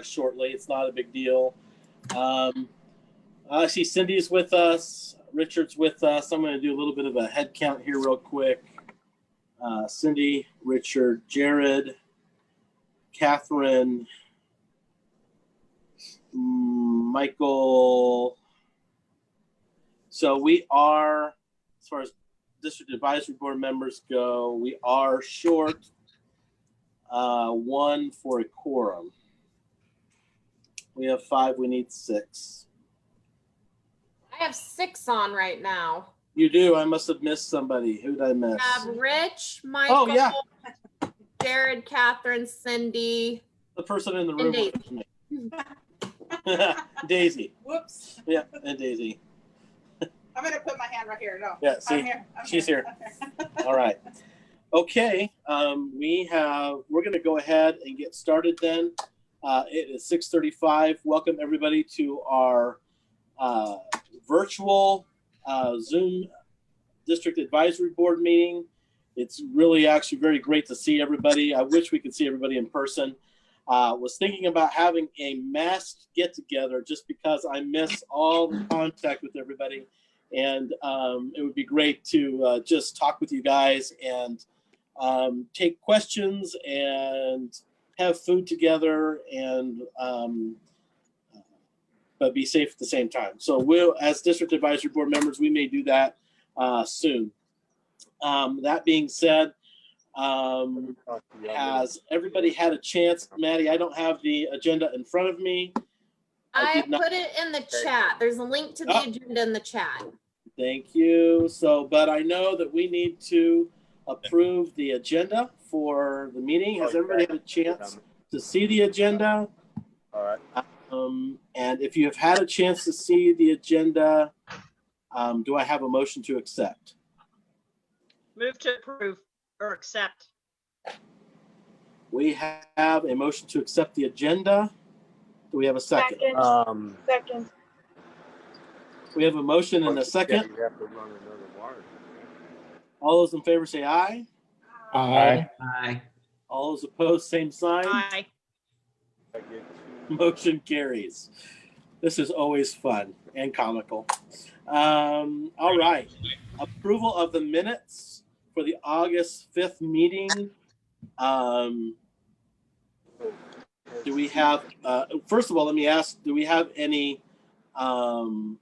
shortly. It's not a big deal. I see Cindy's with us. Richard's with us. I'm going to do a little bit of a head count here real quick. Cindy, Richard, Jared, Catherine, Michael. So we are, as far as District Advisory Board members go, we are short one for a quorum. We have 5, we need 6. I have 6 on right now. You do? I must have missed somebody. Who did I miss? I have Rich, Michael, Oh, yeah. Jared, Catherine, Cindy. The person in the room with me. Daisy. Whoops. Yeah, and Daisy. I'm going to put my hand right here. No. Yeah, see, I'm here. she's here. Okay. All right. Okay, we're going to go ahead and get started then. It is 6:35. Welcome everybody to our virtual Zoom District Advisory Board meeting. It's really actually very great to see everybody. I wish we could see everybody in person. Was thinking about having a mass get together just because I miss all the contact with everybody. And it would be great to just talk with you guys and take questions and have food together and but be safe at the same time. So we'll, as District Advisory Board members, we may do that soon. That being said, has everybody had a chance? Maddie, I don't have the agenda in front of me. I put it in the chat. There's a link to the agenda in the chat. Thank you. So, but I know that we need to approve the agenda for the meeting. Has everybody had a chance to see the agenda? All right. And if you have had a chance to see the agenda, do I have a motion to accept? Move to approve or accept. We have a motion to accept the agenda. Do we have a second? Second. We have a motion and a second. You have to run another wire. All those in favor say aye. Aye. Aye. All those opposed, same sign. Aye. I get Motion carries. This is always fun and comical. All right. Approval of the minutes for the August 5th meeting. Do we have, first of all, let me ask, do we have any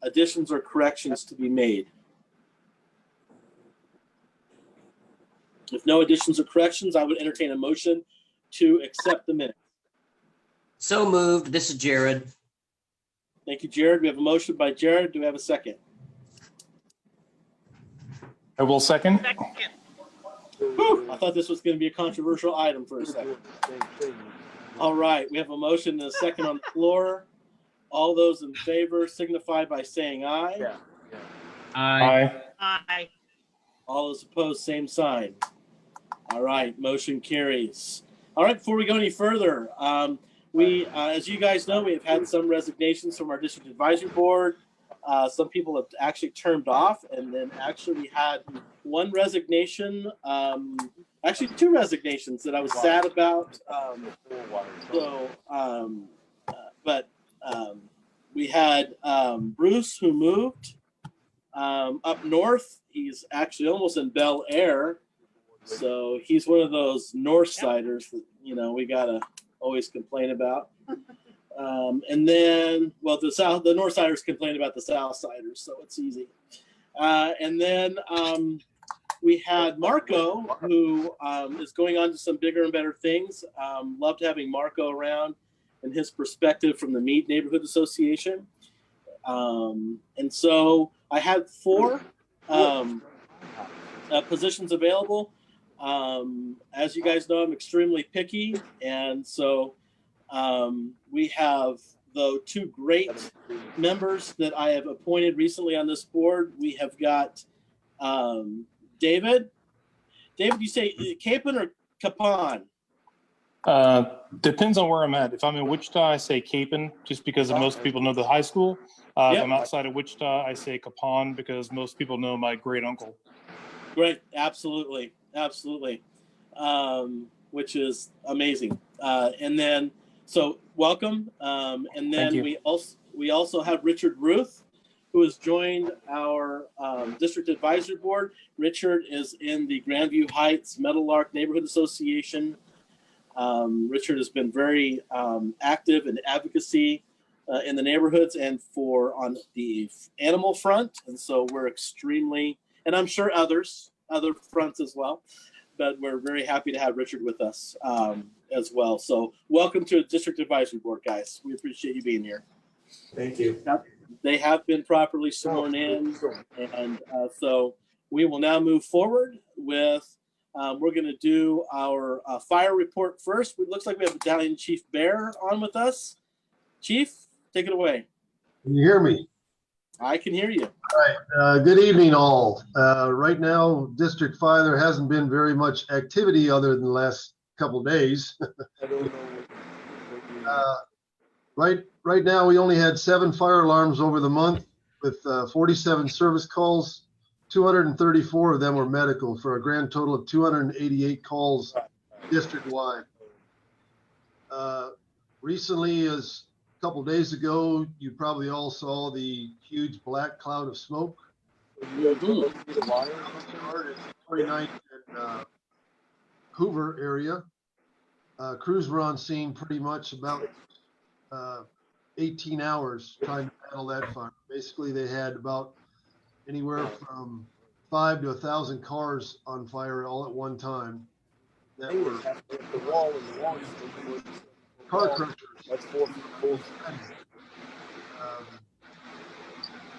additions or corrections to be made? If no additions or corrections, I would entertain a motion to accept the minutes. So moved. This is Jared. Thank you, Jared. We have a motion by Jared. Do we have a second? I will second. Second. Whew, I thought this was going to be a controversial item for a second. All right, we have a motion and a second on the floor. All those in favor signify by saying aye. Yeah. Aye. Aye. All those opposed, same sign. All right, motion carries. All right, before we go any further, as you guys know, we have had some resignations from our District Advisory Board. Some people have actually turned off, and then actually we had one resignation, actually 2 resignations that I was sad about. We had Bruce, who moved up north. He's actually almost in Bel Air, so he's one of those North Siders that we gotta always complain about. And then, well, the North Siders complain about the South Siders, so it's easy. And then we had Marco, who is going on to some bigger and better things. Loved having Marco around and his perspective from the Mead Neighborhood Association. And so I had 4 positions available. As you guys know, I'm extremely picky, and so we have the 2 great members that I have appointed recently on this board. We have got David. David, you say Capon or Capon? Depends on where I'm at. If I'm in Wichita, I say Capon, just because most people know the high school. Yep. If I'm outside of Wichita, I say Capon, because most people know my great uncle. Great, absolutely, which is amazing. And then So welcome. And Thank then you. we also have Richard Ruth, who has joined our district advisory board. Richard is in the Grandview Heights Meadowlark Neighborhood Association. Richard has been very active in advocacy in the neighborhoods and on the animal front. And so we're extremely, and I'm sure other fronts as well, but we're very happy to have Richard with us as well. So welcome to the district advisory board, guys. We appreciate you being here. Thank you. They have been properly sworn in, and so we will now move forward with, we're going to do our fire report first. It looks like we have Battalion Chief Bear on with us. Chief, take it away. Can you hear me? I can hear you. All right. Good evening, all. Right now, District 5, there hasn't been very much activity other than the last couple of days. I don't know what you. Right now, we only had 7 fire alarms over the month with 47 service calls. 234 of them were medical for a grand total of 288 calls district-wide. Recently, as a couple days ago, you probably all saw the huge black cloud of smoke. You the wire? 29th and Hoover area. Crews were on scene pretty much about 18 hours trying to battle that fire. Basically, they had about anywhere from 5 to 1,000 cars on fire all at one time. That were The wall and the wall. car crushers. That's 4 feet full.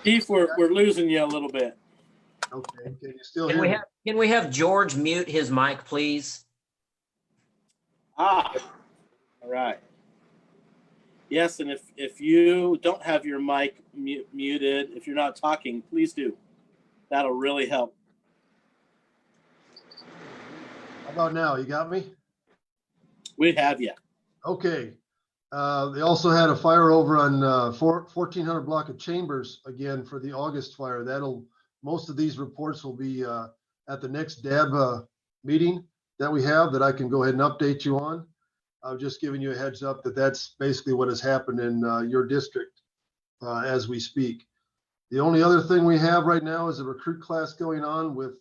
Chief, we're losing you a little bit. Okay, can you still Can hear we me? have George mute his mic, please? All right. Yes, and if you don't have your mic muted, if you're not talking, please do. That'll really help. How about now? You got me? We have you. Okay. They also had a fire over on 1400 block of Chambers again for the August fire. Most of these reports will be at the next DAB meeting that we have that I can go ahead and update you on. I'm just giving you a heads up that that's basically what has happened in your district as we speak. The only other thing we have right now is a recruit class going on with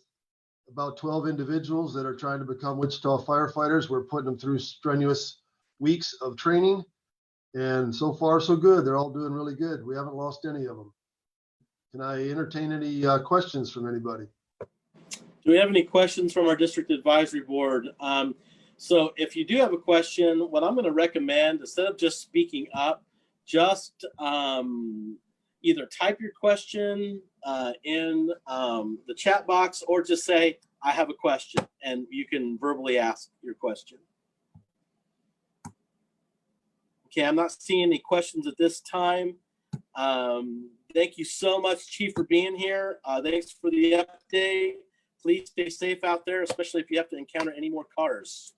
about 12 individuals that are trying to become Wichita firefighters. We're putting them through strenuous weeks of training, and so far so good. They're all doing really good. We haven't lost any of them. Can I entertain any questions from anybody? Do we have any questions from our district advisory board? So if you do have a question, what I'm going to recommend, instead of just speaking up, just either type your question in the chat box or just say, I have a question, and you can verbally ask your question. Okay, I'm not seeing any questions at this time. Thank you so much, Chief, for being here. Thanks for the update. Please stay safe out there, especially if you have to encounter any more cars.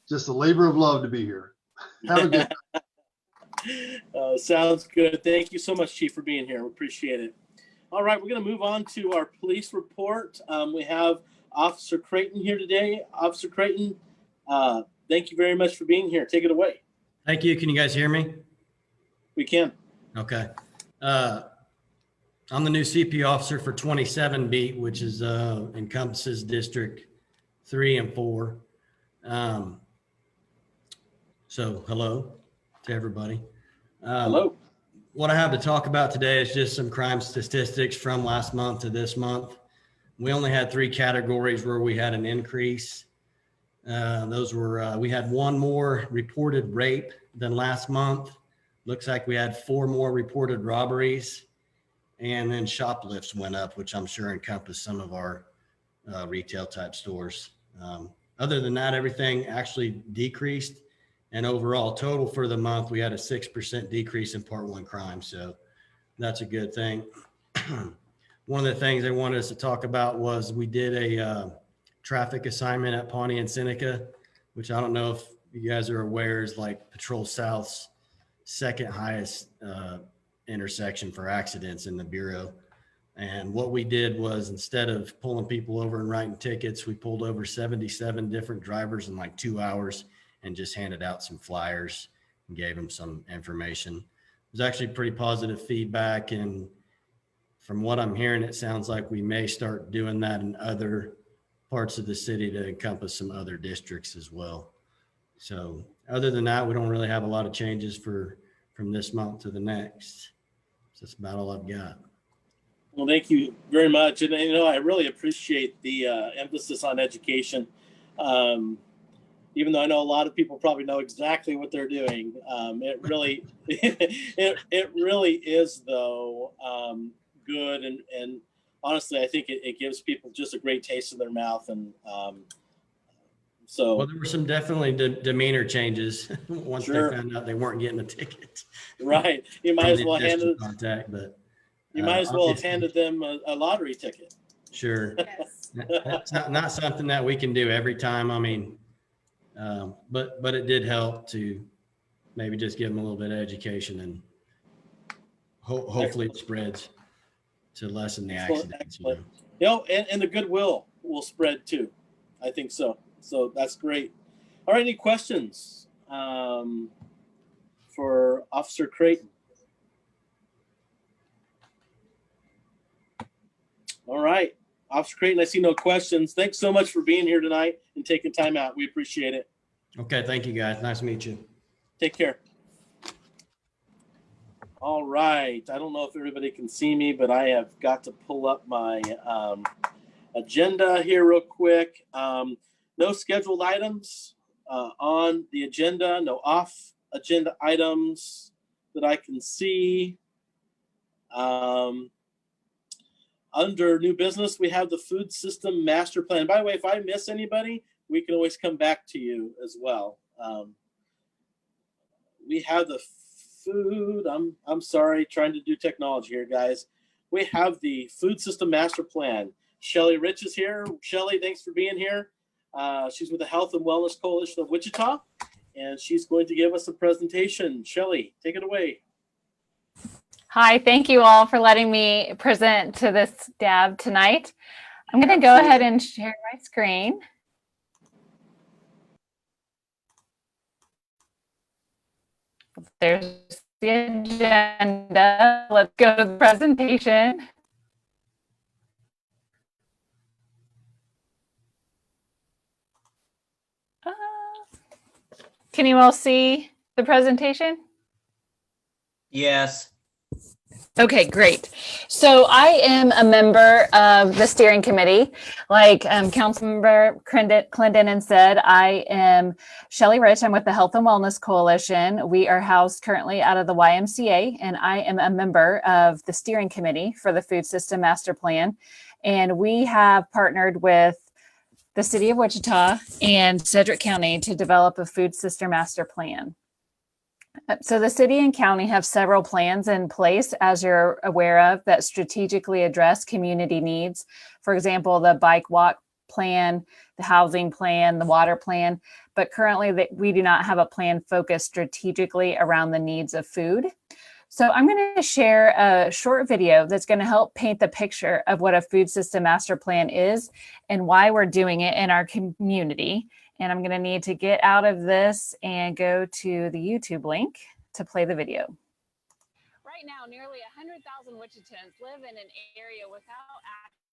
Just a labor of love to be here. Have a good night. Sounds good. Thank you so much, Chief, for being here. We appreciate it. All right, we're going to move on to our police report. We have Officer Creighton here today. Officer Creighton, thank you very much for being here. Take it away. Thank you. Can you guys hear me? We can. Okay. I'm the new CP officer for 27 beat, which is encompasses District 3 and 4. So hello to everybody. Hello. What I have to talk about today is just some crime statistics from last month to this month. We only had 3 categories where we had an increase. Those were, we had 1 more reported rape than last month. Looks like we had 4 more reported robberies, and then shoplifts went up, which I'm sure encompassed some of our retail type stores. Other than that, everything actually decreased. And overall total for the month, we had a 6% decrease in Part 1 crime. So that's a good thing. One of the things they wanted us to talk about was we did a traffic assignment at Pawnee and Seneca, which I don't know if you guys are aware is like Patrol South's second highest intersection for accidents in the Bureau. And what we did was, instead of pulling people over and writing tickets, we pulled over 77 different drivers in like 2 hours and just handed out some flyers and gave them some information. It was actually pretty positive feedback. And from what I'm hearing, it sounds like we may start doing that in other parts of the city to encompass some other districts as well. So other than that, we don't really have a lot of changes from this month to the next. So that's about all I've got. Well, thank you very much. And, I really appreciate the emphasis on education. Even though I know a lot of people probably know exactly what they're doing, it really, it really is though good. And honestly, I think it gives people just a great taste in their mouth. And so, Well, there were some definitely demeanor changes once Sure. they found out they weren't getting a ticket. right, you might as well hand it. Contact, but You might as well have obviously, handed them a lottery ticket. Sure. Yes. That's not something that we can do every time. I mean, but it did help to maybe just give them a little bit of education, and hopefully it spreads to lessen the Excellent, accidents. excellent. And the goodwill will spread too. I think so. So that's great. All right, any questions for Officer Creighton? All right, Officer Creighton, I see no questions. Thanks so much for being here tonight and taking time out. We appreciate it. Okay, thank you guys. Nice to meet you. Take care. All right. I don't know if everybody can see me, but I have got to pull up my agenda here real quick. No scheduled items on the agenda, no off agenda items that I can see. Under new business, we have the food system master plan. By the way, if I miss anybody, we can always come back to you as well. We have the food. I'm sorry, trying to do technology here, guys. We have the food system master plan. Shelly Rich is here. Shelly, thanks for being here. She's with the Health and Wellness Coalition of Wichita, and she's going to give us a presentation. Shelly, take it away. Hi, thank you all for letting me present to this DAB tonight. I'm going to go ahead and share my screen. There's the agenda. Let's go to the presentation. Can you all see the presentation? Yes. Okay, great. So I am a member of the steering committee. Like Councilmember Clendenin said, I am Shelly Rich. I'm with the Health and Wellness Coalition. We are housed currently out of the YMCA, and I am a member of the steering committee for the Food System Master Plan. And we have partnered with the City of Wichita and Sedgwick County to develop a food system master plan. So the city and county have several plans in place, as you're aware of, that strategically address community needs. For example, the bike walk plan, the housing plan, the water plan. But currently we do not have a plan focused strategically around the needs of food. So I'm going to share a short video that's going to help paint the picture of what a food system master plan is and why we're doing it in our community. And I'm going to need to get out of this and go to the YouTube link to play the video. Right now, nearly 100,000 Wichitans live in an area without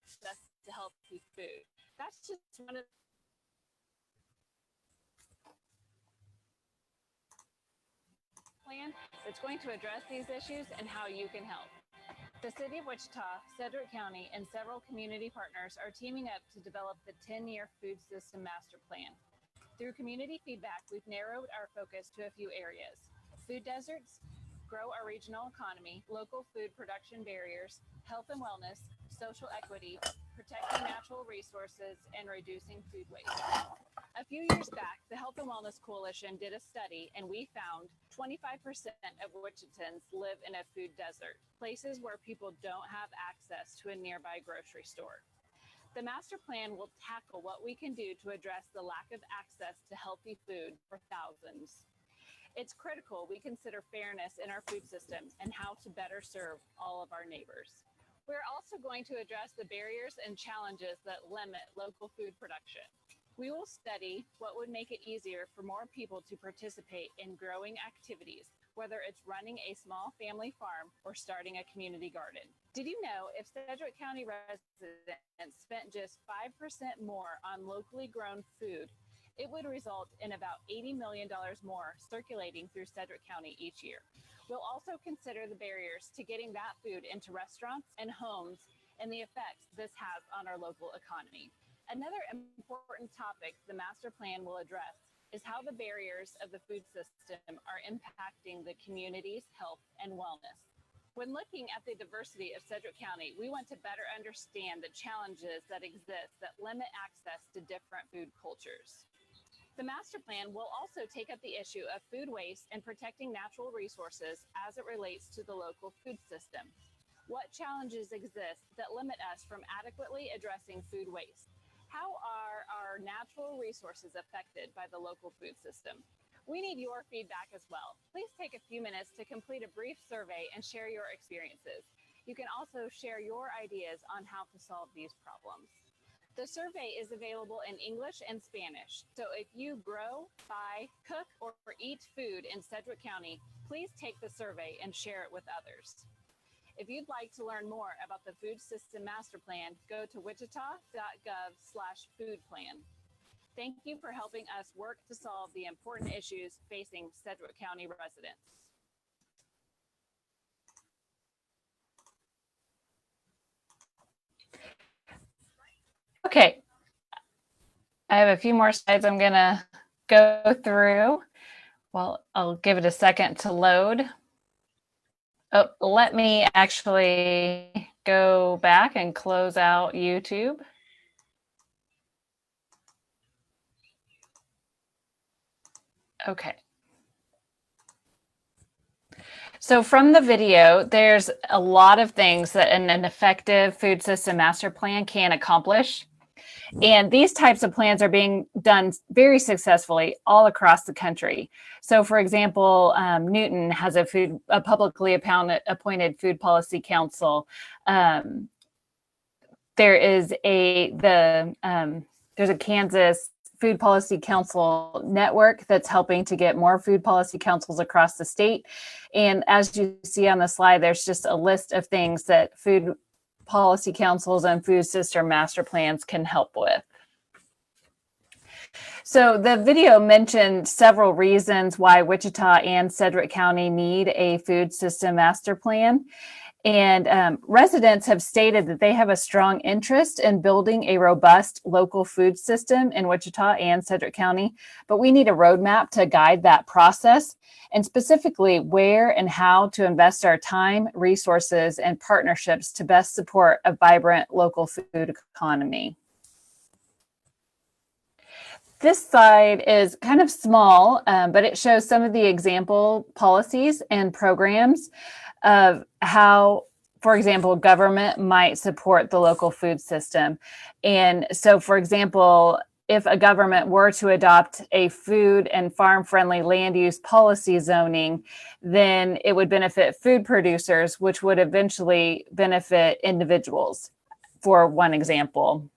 access to healthy food. That's just one of the plan that's going to address these issues and how you can help. The City of Wichita, Sedgwick County, and several community partners are teaming up to develop the 10-year food system master plan. Through community feedback, we've narrowed our focus to a few areas: food deserts, grow our regional economy, local food production barriers, health and wellness, social equity, protecting natural resources, and reducing food waste. A few years back, the Health and Wellness Coalition did a study, and we found 25% of Wichitans live in a food desert, places where people don't have access to a nearby grocery store. The master plan will tackle what we can do to address the lack of access to healthy food for thousands. It's critical we consider fairness in our food systems and how to better serve all of our neighbors. We're also going to address the barriers and challenges that limit local food production. We will study what would make it easier for more people to participate in growing activities, whether it's running a small family farm or starting a community garden. Did you know if Sedgwick County residents spent just 5% more on locally grown food, it would result in about $80 million more circulating through Sedgwick County each year. We'll also consider the barriers to getting that food into restaurants and homes and the effects this has on our local economy. Another important topic the master plan will address is how the barriers of the food system are impacting the community's health and wellness. When looking at the diversity of Sedgwick County, we want to better understand the challenges that exist that limit access to different food cultures. The master plan will also take up the issue of food waste and protecting natural resources as it relates to the local food system. What challenges exist that limit us from adequately addressing food waste? How are our natural resources affected by the local food system? We need your feedback as well. Please take a few minutes to complete a brief survey and share your experiences. You can also share your ideas on how to solve these problems. The survey is available in English and Spanish. So if you grow, buy, cook, or eat food in Sedgwick County, please take the survey and share it with others. If you'd like to learn more about the Food System Master Plan, go to wichita.gov/foodplan. Thank you for helping us work to solve the important issues facing Sedgwick County residents. Okay, I have a few more slides I'm gonna go through. Well, I'll give it a second to load. Oh, let me actually go back and close out YouTube. Okay. So from the video, there's a lot of things that an effective food system master plan can accomplish. And these types of plans are being done very successfully all across the country. So for example, Newton has a publicly appointed food policy council. There's a Kansas Food Policy Council network that's helping to get more food policy councils across the state. And as you see on the slide, there's just a list of things that food policy councils and food system master plans can help with. So the video mentioned several reasons why Wichita and Sedgwick County need a food system master plan. And residents have stated that they have a strong interest in building a robust local food system in Wichita and Sedgwick County, but we need a roadmap to guide that process, and specifically where and how to invest our time, resources, and partnerships to best support a vibrant local food economy. This slide is kind of small, but it shows some of the example policies and programs of how, for example, government might support the local food system. And so, for example, if a government were to adopt a food and farm-friendly land use policy zoning, then it would benefit food producers, which would eventually benefit individuals, for one example.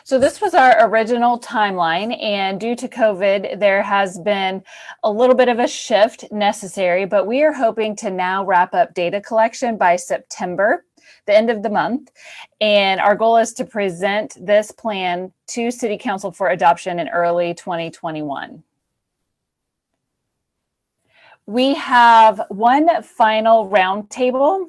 So this was our original timeline, and due to COVID, there has been a little bit of a shift necessary, but we are hoping to now wrap up data collection by September, the end of the month. And our goal is to present this plan to City Council for adoption in early 2021. We have one final roundtable.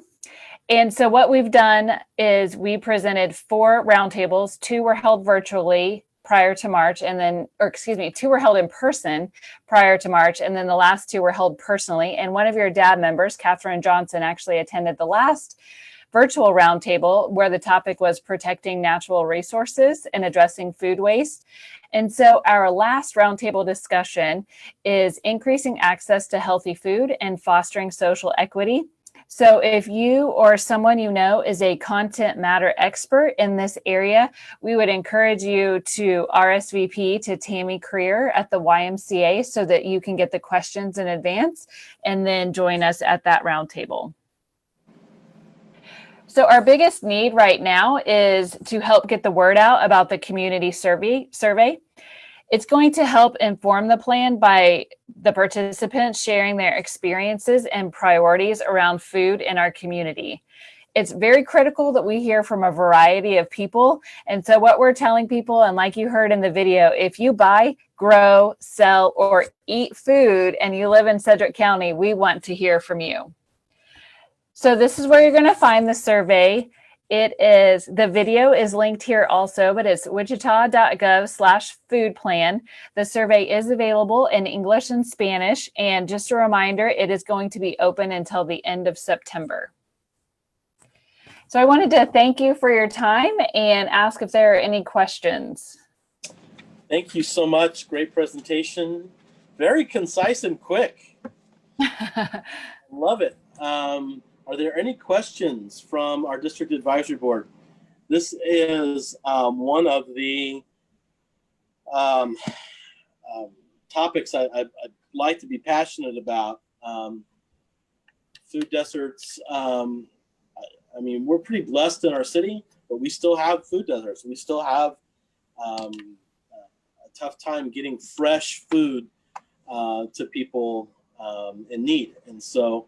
And so what we've done is we presented 4 roundtables. 2 were held virtually prior to March, and then, or excuse me, 2 were held in person prior to March, and then the last 2 were held personally. And one of your DAB members, Catherine Johnson, actually attended the last virtual roundtable where the topic was protecting natural resources and addressing food waste. And so our last roundtable discussion is increasing access to healthy food and fostering social equity. So if you or someone you know is a content matter expert in this area, we would encourage you to RSVP to Tammy Creer at the YMCA so that you can get the questions in advance and then join us at that roundtable. So our biggest need right now is to help get the word out about the community survey. It's going to help inform the plan by the participants sharing their experiences and priorities around food in our community. It's very critical that we hear from a variety of people. And so what we're telling people, and like you heard in the video, if you buy, grow, sell, or eat food and you live in Sedgwick County, we want to hear from you. So this is where you're going to find the survey. The video is linked here also, but it's wichita.gov/food plan. The survey is available in English and Spanish. And just a reminder, it is going to be open until the end of September. So I wanted to thank you for your time and ask if there are any questions. Thank you so much. Great presentation. Very concise and quick. Love it. Are there any questions from our district advisory board? This is one of the topics I'd like to be passionate about. Food deserts. I mean, we're pretty blessed in our city, but we still have food deserts. We still have a tough time getting fresh food to people in need. And so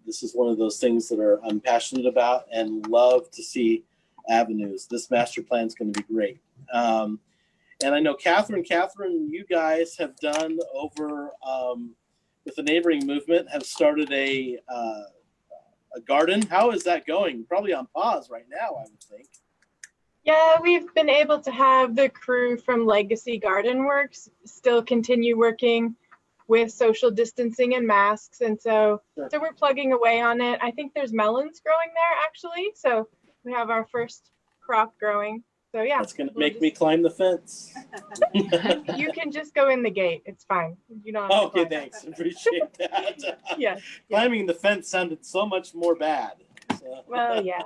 this is one of those things that I'm passionate about and love to see avenues. This master plan is going to be great. And I know Catherine, you guys have done over with the neighboring movement, have started a garden. How is that going? Probably on pause right now, I would think. Yeah, we've been able to have the crew from Legacy Garden Works still continue working with social distancing and masks. And so we're plugging away on it. I think there's melons growing there actually. So we have our first crop growing. So yeah. That's going to make me climb the fence. You can just go in the gate. It's fine. You don't have to Okay, climb. thanks. Appreciate that. Yes. Climbing the fence sounded so much more bad. So. Well, yeah.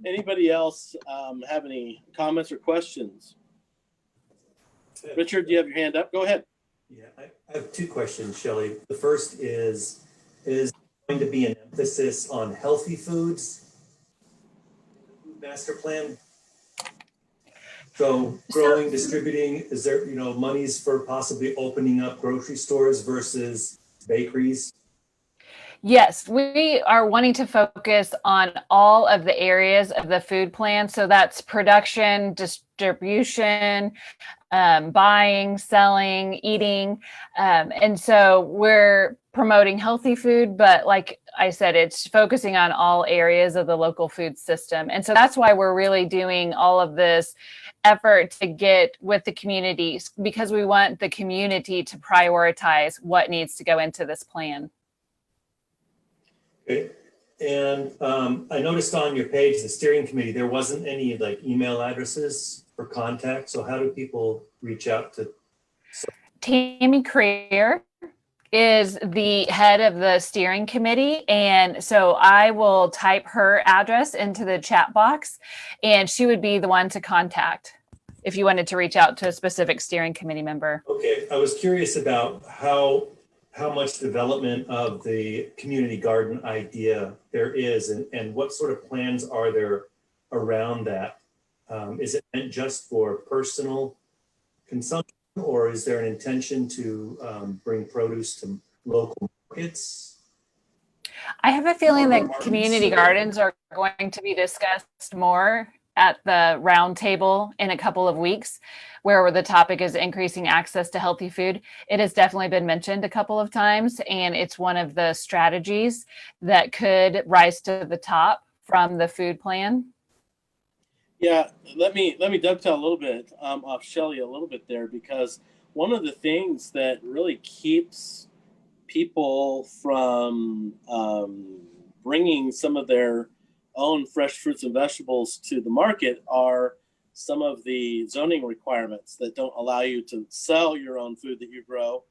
Anybody else have any comments or questions? Richard, do you have your hand up? Go ahead. Yeah, I have two questions, Shelley. The first is going to be an emphasis on healthy foods in the food master plan? So growing, distributing, is there, monies for possibly opening up grocery stores versus bakeries? Yes, we are wanting to focus on all of the areas of the food plan. So that's production, distribution, buying, selling, eating. And so we're promoting healthy food, but like I said, it's focusing on all areas of the local food system. And so that's why we're really doing all of this effort to get with the communities, because we want the community to prioritize what needs to go into this plan. Okay. And I noticed on your page, the steering committee, there wasn't any email addresses for contact. So how do people reach out to? Tammy Creer is the head of the steering committee. And so I will type her address into the chat box and she would be the one to contact if you wanted to reach out to a specific steering committee member. Okay. I was curious about how much development of the community garden idea there is and what sort of plans are there around that? Is it meant just for personal consumption or is there an intention to bring produce to local markets? I have a feeling that community gardens are going to be discussed more at the round table in a couple of weeks, where the topic is increasing access to healthy food. It has definitely been mentioned a couple of times, and it's one of the strategies that could rise to the top from the food plan. Yeah, let me dovetail a little bit off Shelley a little bit there, because one of the things that really keeps people from bringing some of their own fresh fruits and vegetables to the market are some of the zoning requirements that don't allow you to sell your own food that you grow.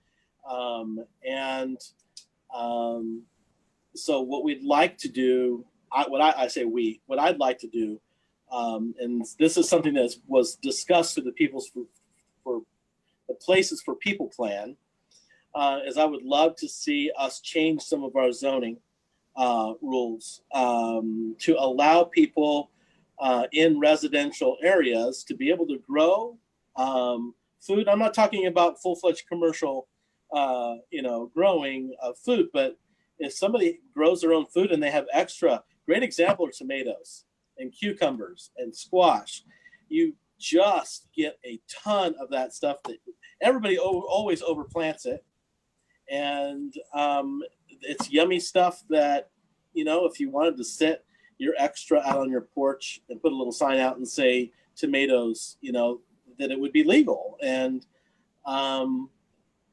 So what we'd like to do, what I'd like to do, and this is something that was discussed with the People's for the Places for People plan, is I would love to see us change some of our zoning rules to allow people in residential areas to be able to grow food. I'm not talking about full-fledged commercial, growing of food, but if somebody grows their own food and they have extra, great example are tomatoes and cucumbers and squash. You just get a ton of that stuff that everybody always overplants it. And it's yummy stuff that, if you wanted to sit your extra out on your porch and put a little sign out and say tomatoes, that it would be legal. And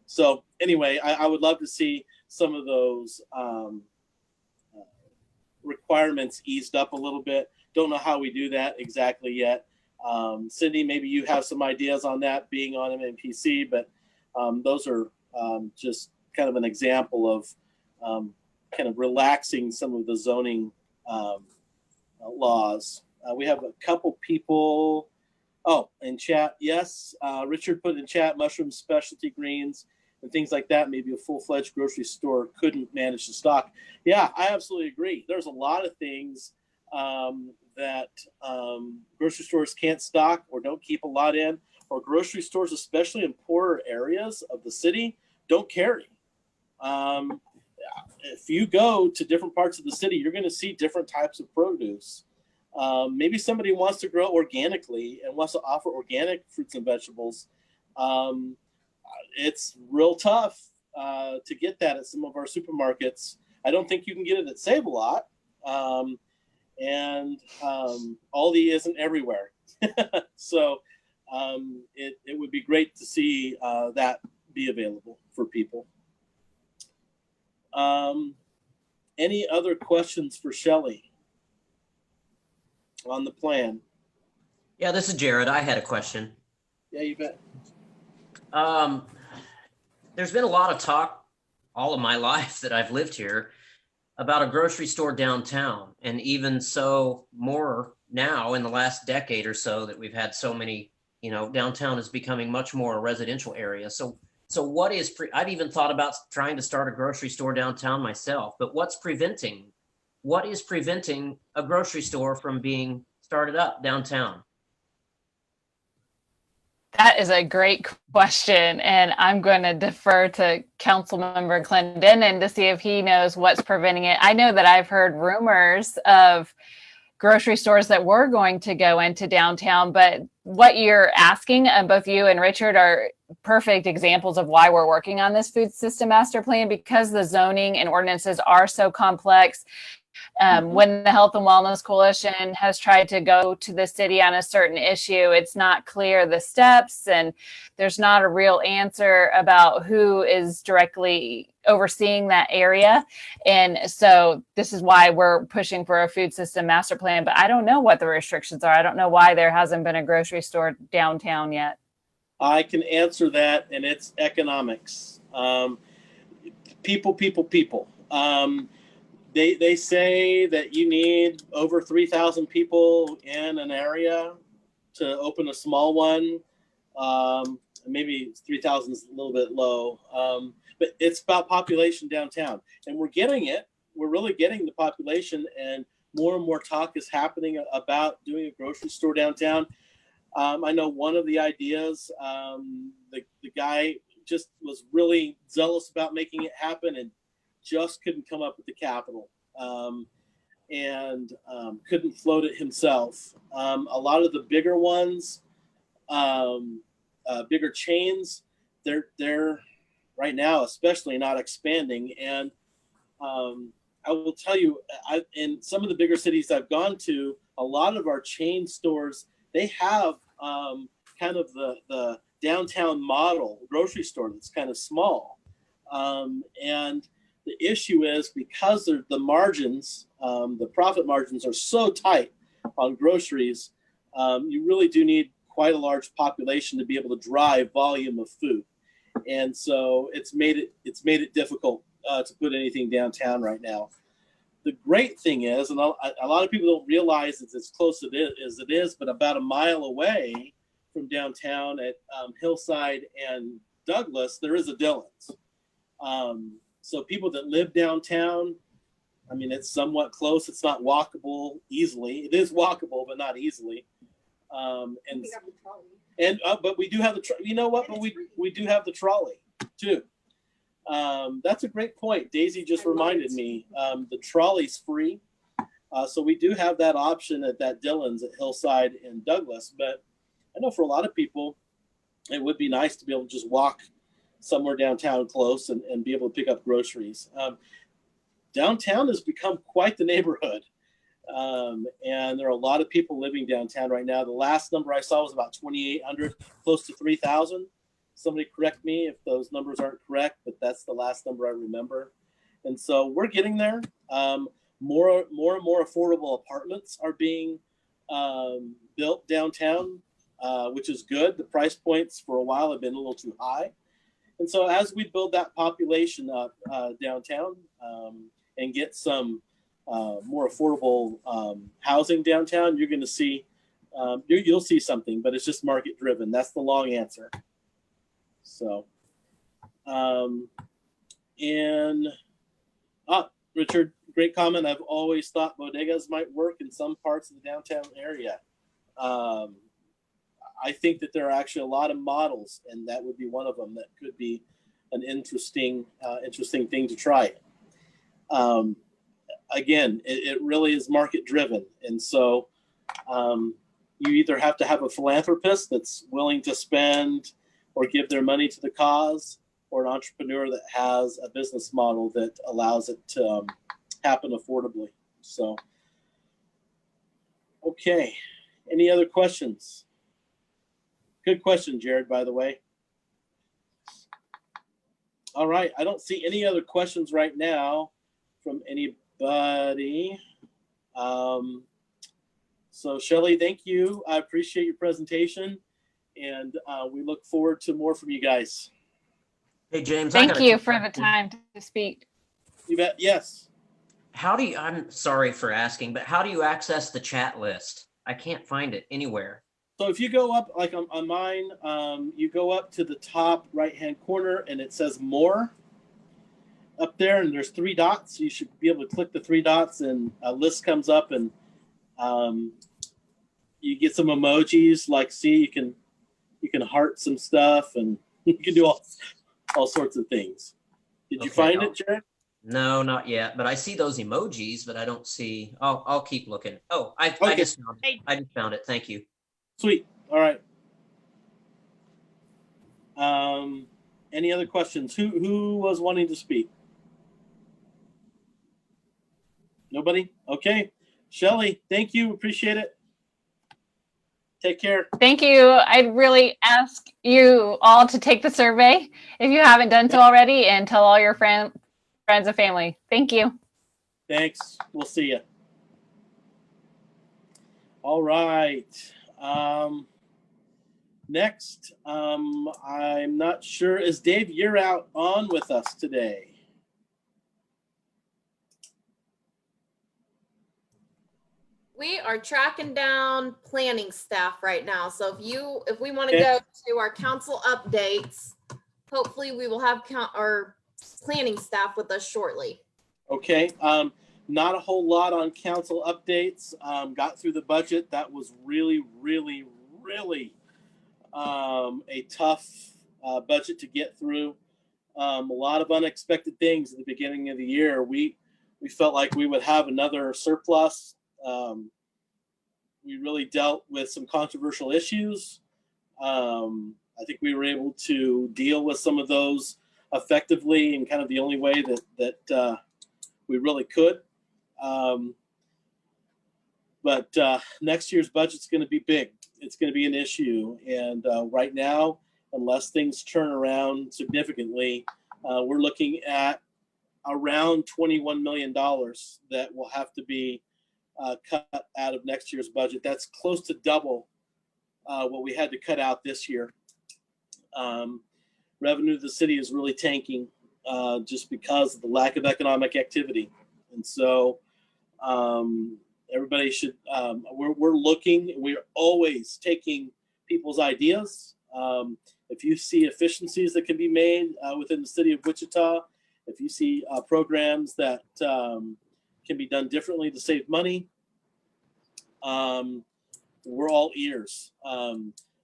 so anyway, I would love to see some of those requirements eased up a little bit. Don't know how we do that exactly yet. Cindy, maybe you have some ideas on that being on MMPC, but those are just kind of an example of kind of relaxing some of the zoning laws. We have a couple people. Oh, in chat, yes. Richard put in chat mushrooms, specialty greens, and things like that. Maybe a full-fledged grocery store couldn't manage to stock. Yeah, I absolutely agree. There's a lot of things that grocery stores can't stock or don't keep a lot in, or grocery stores, especially in poorer areas of the city, don't carry. If you go to different parts of the city, you're going to see different types of produce. Maybe somebody wants to grow organically and wants to offer organic fruits and vegetables. It's real tough to get that at some of our supermarkets. I don't think you can get it at Save-A-Lot. And Aldi isn't everywhere. So it would be great to see that be available for people. Any other questions for Shelley on the plan? Yeah, this is Jared. I had a question. Yeah, you bet. There's been a lot of talk all of my life that I've lived here about a grocery store downtown, and even so more now in the last decade or so that we've had so many, downtown is becoming much more a residential area. So what is, I've even thought about trying to start a grocery store downtown myself, but what is preventing a grocery store from being started up downtown? That is a great question, and I'm going to defer to Councilmember Clendenin to see if he knows what's preventing it. I know that I've heard rumors of grocery stores that were going to go into downtown, but what you're asking, both you and Richard, are perfect examples of why we're working on this food system master plan, because the zoning and ordinances are so complex. When the Health and Wellness Coalition has tried to go to the city on a certain issue, it's not clear the steps, and there's not a real answer about who is directly overseeing that area. And so this is why we're pushing for a food system master plan, but I don't know what the restrictions are. I don't know why there hasn't been a grocery store downtown yet. I can answer that, and it's economics. People. They say that you need over 3,000 people in an area to open a small one. Maybe 3,000 is a little bit low, but it's about population downtown, and we're getting it. We're really getting the population, and more talk is happening about doing a grocery store downtown. I know one of the ideas, the guy just was really zealous about making it happen and just couldn't come up with the capital, and couldn't float it himself. A lot of the bigger ones, bigger chains, they're right now especially not expanding. And I will tell you, in some of the bigger cities I've gone to, a lot of our chain stores, they have kind of the downtown model grocery store that's kind of small. And the issue is because the margins, the profit margins are so tight on groceries, you really do need quite a large population to be able to drive volume of food. And so it's made it difficult to put anything downtown right now. The great thing is, and a lot of people don't realize it's as close as it is, but about a mile away from downtown at Hillside and Douglas, there is a Dillons. So people that live downtown, I mean, it's somewhat close. It's not walkable easily. It is walkable, but not easily. But we do have the you know what? But we do have the trolley too. That's a great point. Daisy just reminded me. The trolley's free, so we do have that option at that Dillon's at Hillside and Douglas. But I know for a lot of people, it would be nice to be able to just walk somewhere downtown close and be able to pick up groceries. Downtown has become quite the neighborhood. And there are a lot of people living downtown right now. The last number I saw was about 2,800, close to 3,000. Somebody correct me if those numbers aren't correct, but that's the last number I remember. And so we're getting there. More and more affordable apartments are being built downtown, which is good. The price points for a while have been a little too high. And so as we build that population up downtown and get some more affordable housing downtown, you're going to see, you'll see something, but it's just market driven. That's the long answer. So, Richard, great comment. I've always thought bodegas might work in some parts of the downtown area. I think that there are actually a lot of models, and that would be one of them that could be an interesting thing to try. Again, it really is market driven. And so you either have to have a philanthropist that's willing to spend or give their money to the cause, or an entrepreneur that has a business model that allows it to happen affordably. So, okay. Any other questions? Good question, Jared, by the way. All right. I don't see any other questions right now from anybody. So Shelley, thank you. I appreciate your presentation, and we look forward to more from you guys. Hey, James. Thank you for the time to speak. You bet. Yes. How do you, I'm sorry for asking, but how do you access the chat list? I can't find it anywhere. So if you go up, like on mine, you go up to the top right-hand corner and it says more up there, and there's 3 dots. You should be able to click the 3 dots and a list comes up, and you get some emojis. Like, see, you can heart some stuff, and you can do all sorts of things. Did you find it, Jared? No, not yet. But I see those emojis, but I don't see. I'll keep looking. Oh, I just found it. Thank you. Sweet. All right. Any other questions? Who was wanting to speak? Nobody? Okay. Shelley, thank you. Appreciate it. Take care. Thank you. I'd really ask you all to take the survey if you haven't done so already, and tell all your friends and family. Thank you. Thanks. We'll see you. All right. Next, I'm not sure. Is Dave, you're out on with us today? We are tracking down planning staff right now. So if we want to go to our council updates, hopefully we will have our planning staff with us shortly. Okay. Not a whole lot on council updates. Got through the budget. That was really, really, really a tough budget to get through. A lot of unexpected things at the beginning of the year. We felt like we would have another surplus. We really dealt with some controversial issues. I think we were able to deal with some of those effectively in kind of the only way that we really could. But next year's budget's going to be big. It's going to be an issue. And right now, unless things turn around significantly, we're looking at around $21 million that will have to be cut out of next year's budget. That's close to double what we had to cut out this year. Revenue of the city is really tanking just because of the lack of economic activity. And so everybody should, we're looking, we're always taking people's ideas. If you see efficiencies that can be made within the city of Wichita, if you see programs that can be done differently to save money, we're all ears.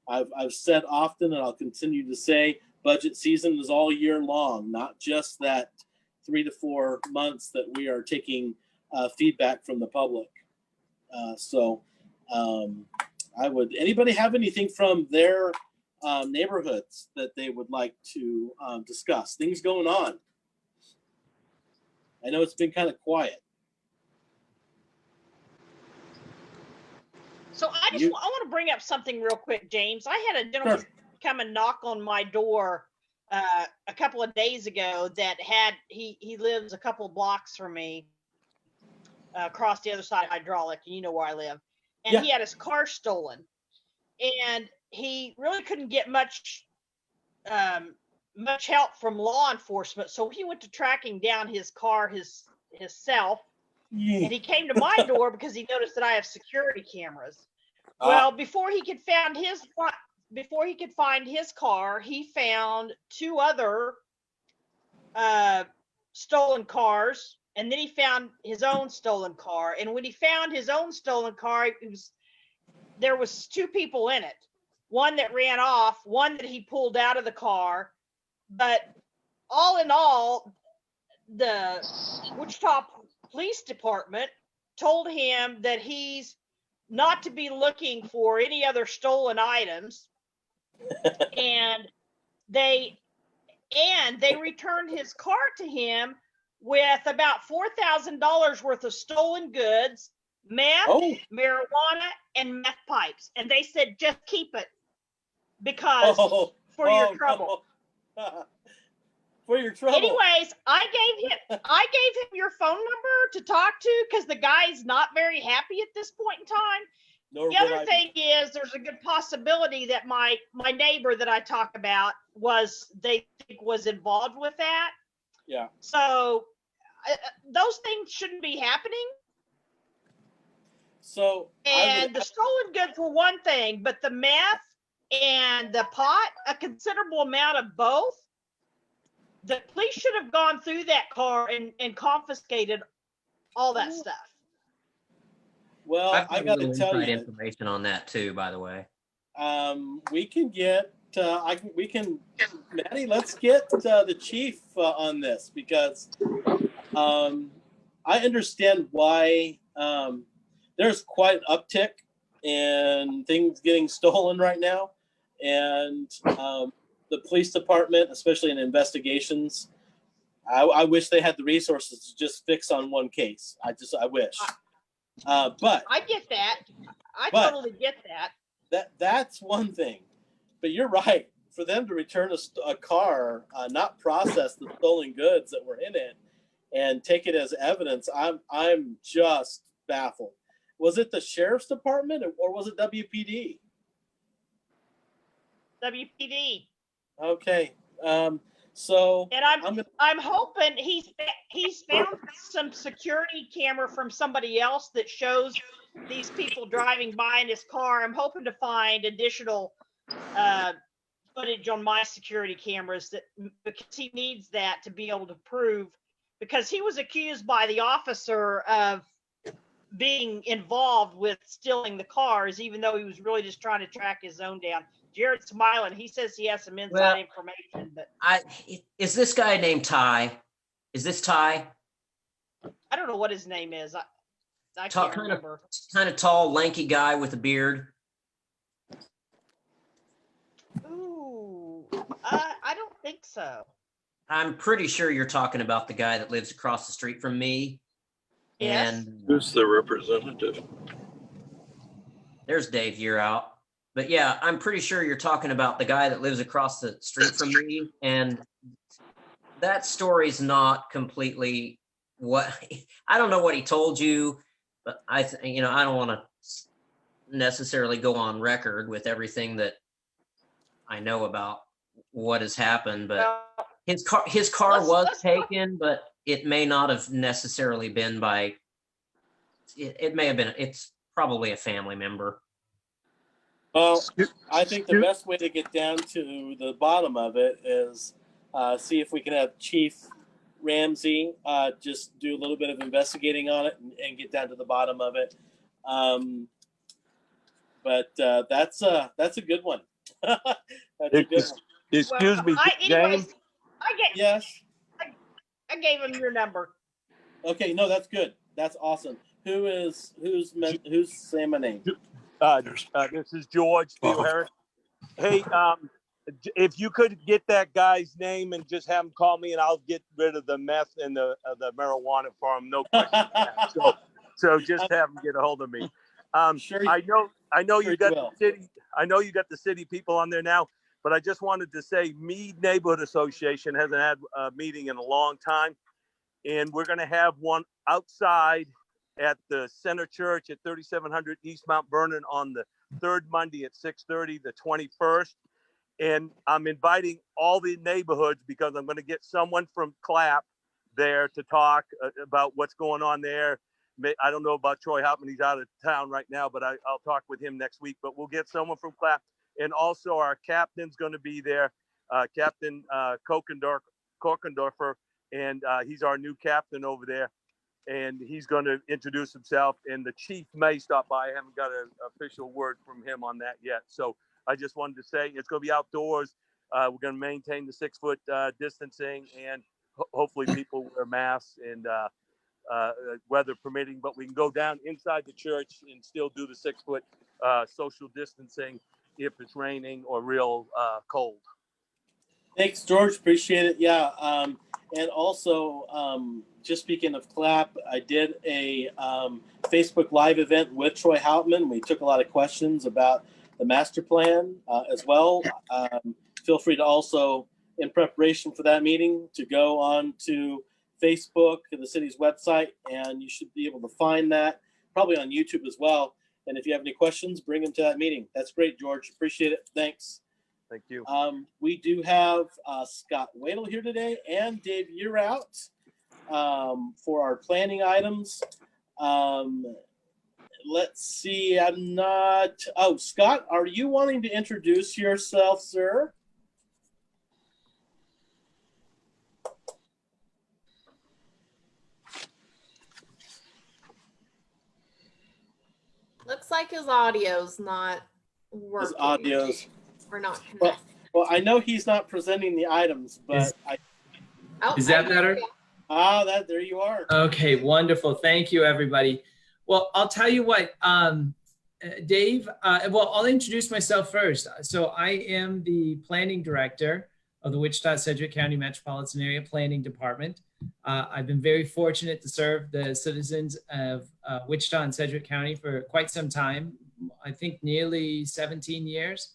I've said often, and I'll continue to say, budget season is all year long, not just that 3 to 4 months that we are taking feedback from the public. Anybody have anything from their neighborhoods that they would like to discuss? Things going on. I know it's been kind of quiet. So I want to bring up something real quick, James. I had a gentleman come and knock on my door a couple of days ago that he lives a couple of blocks from me across the other side of Hydraulic, and you know where I live. And he had his car stolen, and he really couldn't get much help from law enforcement. So he went to tracking down his car himself. And he came to my door because he noticed that I have security cameras. Well, before he could find his car, he found 2 other stolen cars, and then he found his own stolen car. And when he found his own stolen car, there was 2 people in it. One that ran off, one that he pulled out of the car. But all in all, the Wichita Police Department told him that he's not to be looking for any other stolen items. and they returned his car to him with about $4,000 worth of stolen goods, meth, marijuana, and meth pipes. And they said, just keep it because for your trouble. For your trouble. Anyways, I gave him your phone number to talk to because the guy's not very happy at this point in time. The other thing is there's a good possibility that my neighbor that I talk about was involved with that. Yeah. So those things shouldn't be happening. So the stolen goods were one thing, but the meth and the pot, a considerable amount of both. The police should have gone through that car and confiscated all that stuff. Well, I got to tell you, information on that too. By the way, we can get. Maddie, let's get the chief on this because I understand why there's quite an uptick in things getting stolen right now, and the police department, especially in investigations, I wish they had the resources to just fix on one case. I wish. But I get that. I totally get that. That's one thing. But you're right. For them to return a car, not process the stolen goods that were in it, and take it as evidence, I'm just baffled. Was it the sheriff's department or was it WPD? WPD. Okay. So. And I'm hoping he's found some security camera from somebody else that shows these people driving by in his car. I'm hoping to find additional footage on my security cameras because he needs that to be able to prove, because he was accused by the officer of being involved with stealing the cars, even though he was really just trying to track his own down. Jared's smiling. He says he has some inside information, but is this guy named Ty? Is this Ty? I don't know what his name is. I can't remember. Kind of tall, lanky guy with a beard. Ooh, I don't think so. I'm pretty sure you're talking about the guy that lives across the street from me. Yes. And who's the representative? There's Dave. You're out. But yeah, I'm pretty sure you're talking about the guy that lives across the street from me. And that story's not completely what I don't know what he told you, but I don't want to necessarily go on record with everything that I know about what has happened, but his car was taken, but it may not have necessarily been by, it may have been, it's probably a family member. Well, I think the best way to get down to the bottom of it is see if we can have Chief Ramsey, just do a little bit of investigating on it and get down to the bottom of it. But that's a good one. That's a good one. Excuse me, anyways, James. Yes. I gave him your number. Okay, no, that's good. That's awesome. Who's saying my name? This is George Theo Harris. Hey, if you could get that guy's name and just have him call me, and I'll get rid of the meth and the marijuana for him. No question. So just have him get a hold of me. Sure. I know sure you got will. the city. I know you got the city people on there now, but I just wanted to say Mead Neighborhood Association hasn't had a meeting in a long time, and we're going to have one outside at the Center Church at 3700 East Mount Vernon on the third Monday at 6:30, the 21st. And I'm inviting all the neighborhoods because I'm going to get someone from CLAP there to talk about what's going on there. I don't know about Troy Hopman. He's out of town right now, but I'll talk with him next week. But we'll get someone from CLAP. And also our captain's going to be there, Captain Korkendorfer, and he's our new captain over there. And he's going to introduce himself. And the chief may stop by. I haven't got an official word from him on that yet. So I just wanted to say it's going to be outdoors. We're going to maintain the 6 foot distancing, and hopefully people wear masks and weather permitting. But we can go down inside the church and still do the 6 foot social distancing if it's raining or real cold. Thanks, George. Appreciate it. Yeah. And also, just speaking of CLAP, I did a Facebook Live event with Troy Houtman. We took a lot of questions about the master plan as well. Feel free to also, in preparation for that meeting, to go on to Facebook, the city's website, and you should be able to find that, probably on YouTube as well. And if you have any questions, bring them to that meeting. That's great, George. Appreciate it. Thanks. Thank you. We do have Scott Wadle here today and Dave Yearout for our planning items. Let's see. Scott, are you wanting to introduce yourself, sir? Looks like his audio's not working. His audio's. We're not connected. Well, I know he's not presenting the items, but Is that better? There you are. Okay, wonderful. Thank you, everybody. Well, I'll tell you what, Dave, I'll introduce myself first. So I am the planning director of the Wichita-Sedgwick County Metropolitan Area Planning Department. I've been very fortunate to serve the citizens of Wichita and Sedgwick County for quite some time. I think nearly 17 years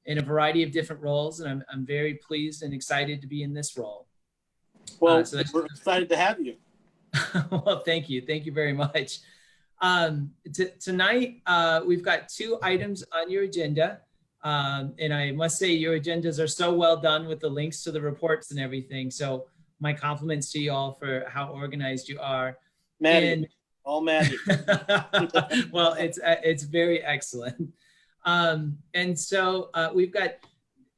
in a variety of different roles. And I'm very pleased and excited to be in this role. Well, we're excited to have you. Well, thank you. Thank you very much. Tonight, we've got 2 items on your agenda. And I must say your agendas are so well done with the links to the reports and everything. So my compliments to you all for how organized you are. Maddie, all Maddie. Well, it's very excellent. And so we've got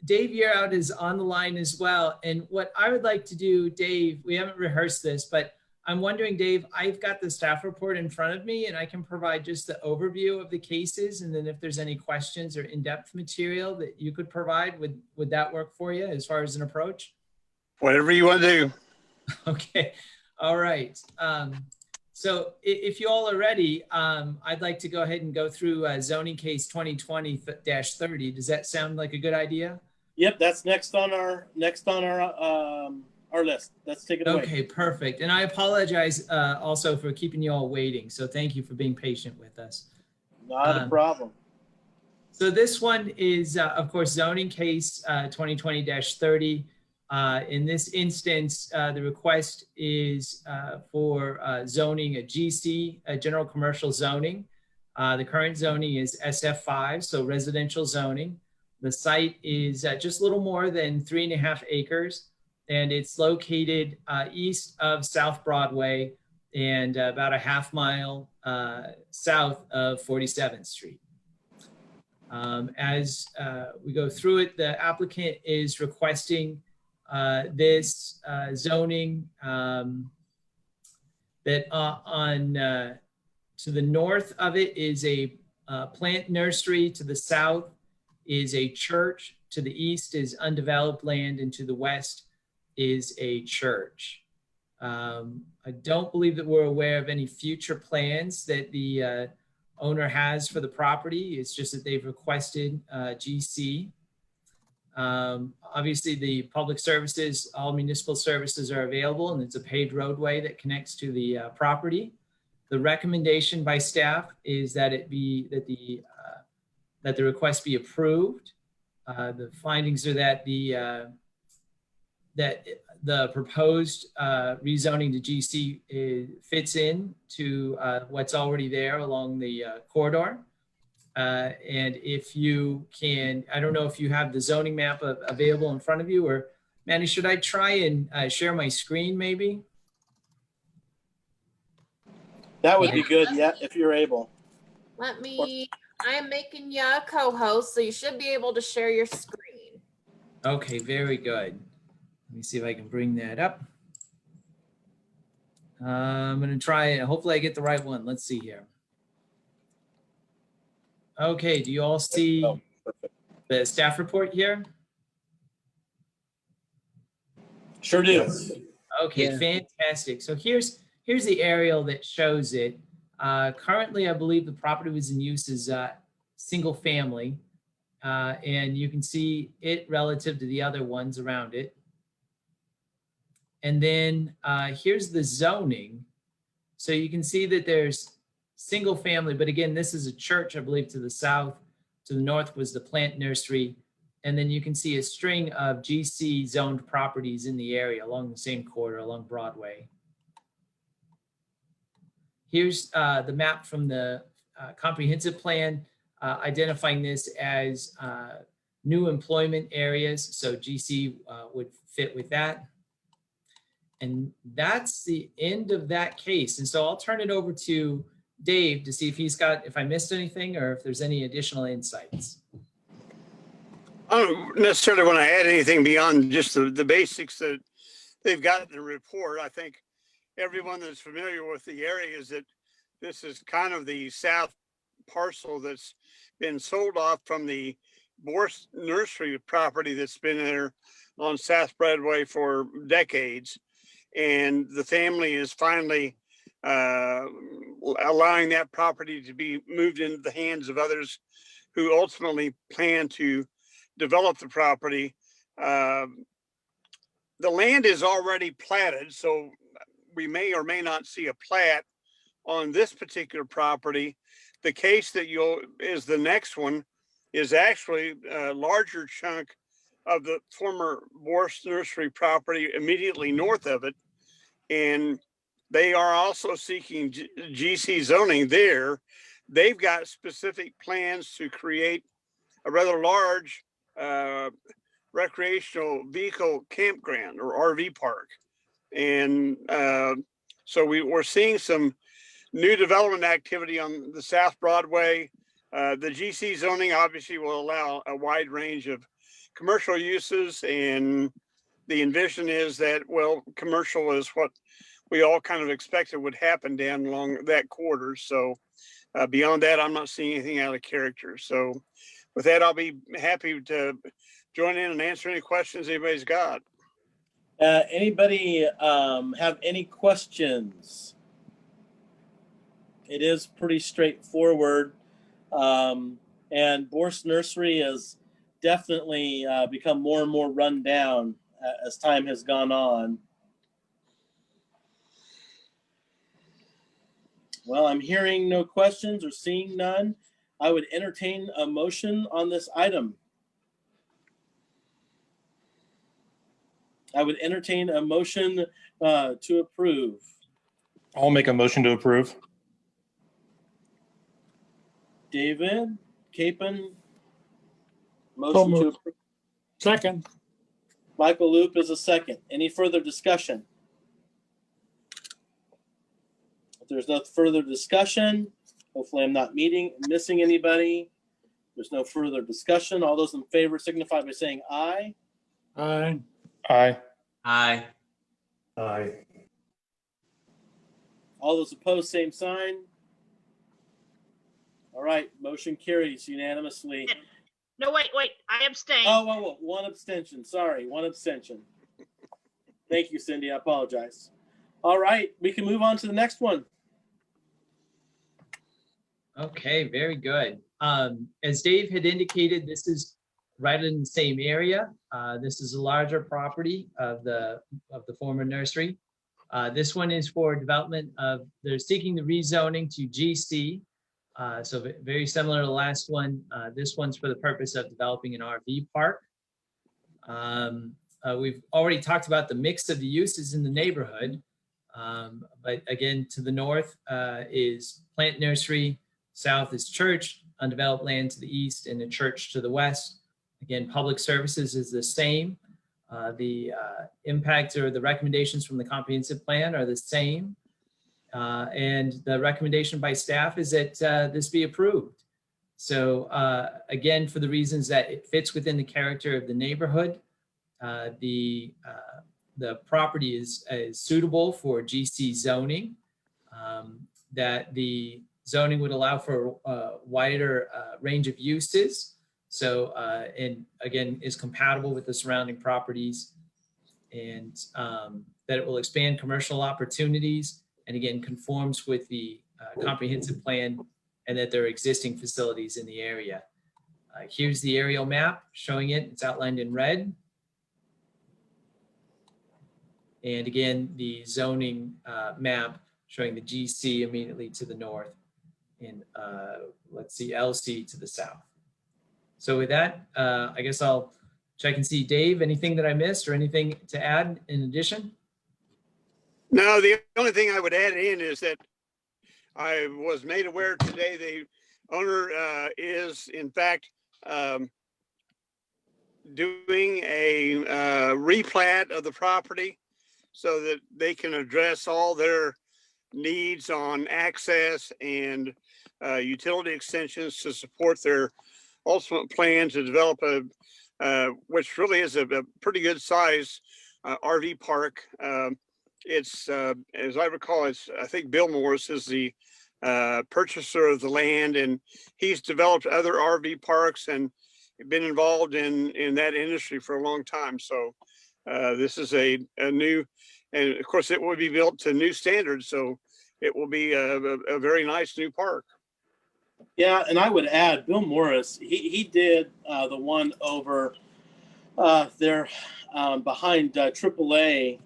Dave Yearout is on the line as well. And what I would like to do, Dave, we haven't rehearsed this, but I'm wondering, Dave, I've got the staff report in front of me and I can provide just the overview of the cases. And then if there's any questions or in-depth material that you could provide, would that work for you as far as an approach? Whatever you want to do. Okay. All right. So if you all are ready, I'd like to go ahead and go through zoning case 2020-30. Does that sound like a good idea? Yep, that's next on our list. Let's take it away. Okay, perfect. And I apologize also for keeping you all waiting. So thank you for being patient with us. Not a problem. So this one is, of course, zoning case 2020-30. In this instance, the request is for zoning a GC, a general commercial zoning. The current zoning is SF5, so residential zoning. The site is just a little more than 3.5 acres, and it's located east of South Broadway and about a half mile south of 47th Street. As we go through it, the applicant is requesting this zoning that on to the north of it is a plant nursery, to the south is a church, to the east is undeveloped land, and to the west is a church. I don't believe that we're aware of any future plans that the owner has for the property. It's just that they've requested GC. Obviously, the public services, all municipal services are available, and it's a paved roadway that connects to the property. The recommendation by staff is that it be that the request be approved. The findings are that the proposed rezoning to GC fits in to what's already there along the corridor. And if you can, I don't know if you have the zoning map available in front of you, or Manny, should I try and share my screen maybe? That would be good, yeah, if you're able. Let me, I am making you a co-host, so you should be able to share your screen. Okay, very good. Let me see if I can bring that up. I'm going to try it. Hopefully I get the right one. Let's see here. Okay, do you all see the staff report here? Sure do. Okay, Yeah. fantastic. So here's the aerial that shows it. Currently, I believe the property was in use as single family, and you can see it relative to the other ones around it. And then here's the zoning. So you can see that there's single family, but again, this is a church, I believe, to the south. To the north was the plant nursery. And then you can see a string of GC zoned properties in the area along the same corridor along Broadway. Here's the map from the comprehensive plan, identifying this as new employment areas. So GC would fit with that. And that's the end of that case. And so I'll turn it over to Dave to see if I missed anything or if there's any additional insights. I don't necessarily want to add anything beyond just the basics that they've got in the report. I think everyone that's familiar with the area is that this is kind of the south parcel that's been sold off from the Bourse Nursery property that's been there on South Broadway for decades. And the family is finally allowing that property to be moved into the hands of others who ultimately plan to develop the property. The land is already platted, so we may or may not see a plat on this particular property. The case that is the next one is actually a larger chunk of the former Bourse Nursery property immediately north of it. And they are also seeking GC zoning there. They've got specific plans to create a rather large recreational vehicle campground or RV park. And so we're seeing some new development activity on the South Broadway. The GC zoning obviously will allow a wide range of commercial uses, and the envision is that, well, commercial is what we all kind of expected would happen down along that corridor. So beyond that, I'm not seeing anything out of character. So with that, I'll be happy to join in and answer any questions anybody's got. Anybody have any questions? It is pretty straightforward. And Bourse Nursery has definitely become more and more run down as time has gone on. Well, I'm hearing no questions or seeing none. I would entertain a motion on this item. I would entertain a motion to approve. I'll make a motion to approve. David, Capen, motion to approve. Second. Michael Loop is a second. Any further discussion? If there's no further discussion, hopefully I'm not missing anybody. There's no further discussion. All those in favor signify by saying aye. Aye. Aye. Aye. Aye. All those opposed, same sign. All right, motion carries unanimously. No, wait, I abstain. Oh, one abstention. Sorry, one abstention. Thank you, Cindy. I apologize. All right, we can move on to the next one. Okay, very good. As Dave had indicated, this is right in the same area. This is a larger property of the former nursery. This one is for development of, they're seeking the rezoning to GC. So very similar to the last one. This one's for the purpose of developing an RV park. We've already talked about the mix of the uses in the neighborhood. But again, to the north is Plant Nursery, south is church, undeveloped land to the east, and a church to the west. Again, public services is the same. The impact or the recommendations from the comprehensive plan are the same. And the recommendation by staff is that this be approved. So again, for the reasons that it fits within the character of the neighborhood, the property is suitable for GC zoning, that the zoning would allow for a wider range of uses. So, and again, is compatible with the surrounding properties, and that it will expand commercial opportunities, and again, conforms with the comprehensive plan, and that there are existing facilities in the area. Here's the aerial map showing it. It's outlined in red. And again, the zoning map showing the GC immediately to the north, and let's see, LC to the south. So with that, I guess I'll check and see, Dave, anything that I missed or anything to add in addition? No, the only thing I would add in is that I was made aware today the owner is in fact doing a replat of the property so that they can address all their needs on access and utility extensions to support their ultimate plan to develop a which really is a pretty good size RV park. It's as I recall, I think Bill Morris is the purchaser of the land, and he's developed other RV parks and been involved in that industry for a long time. So this is a new, and of course it will be built to new standards, so it will be a very nice new park. Yeah, and I would add, Bill Morris, he did the one over there behind AAA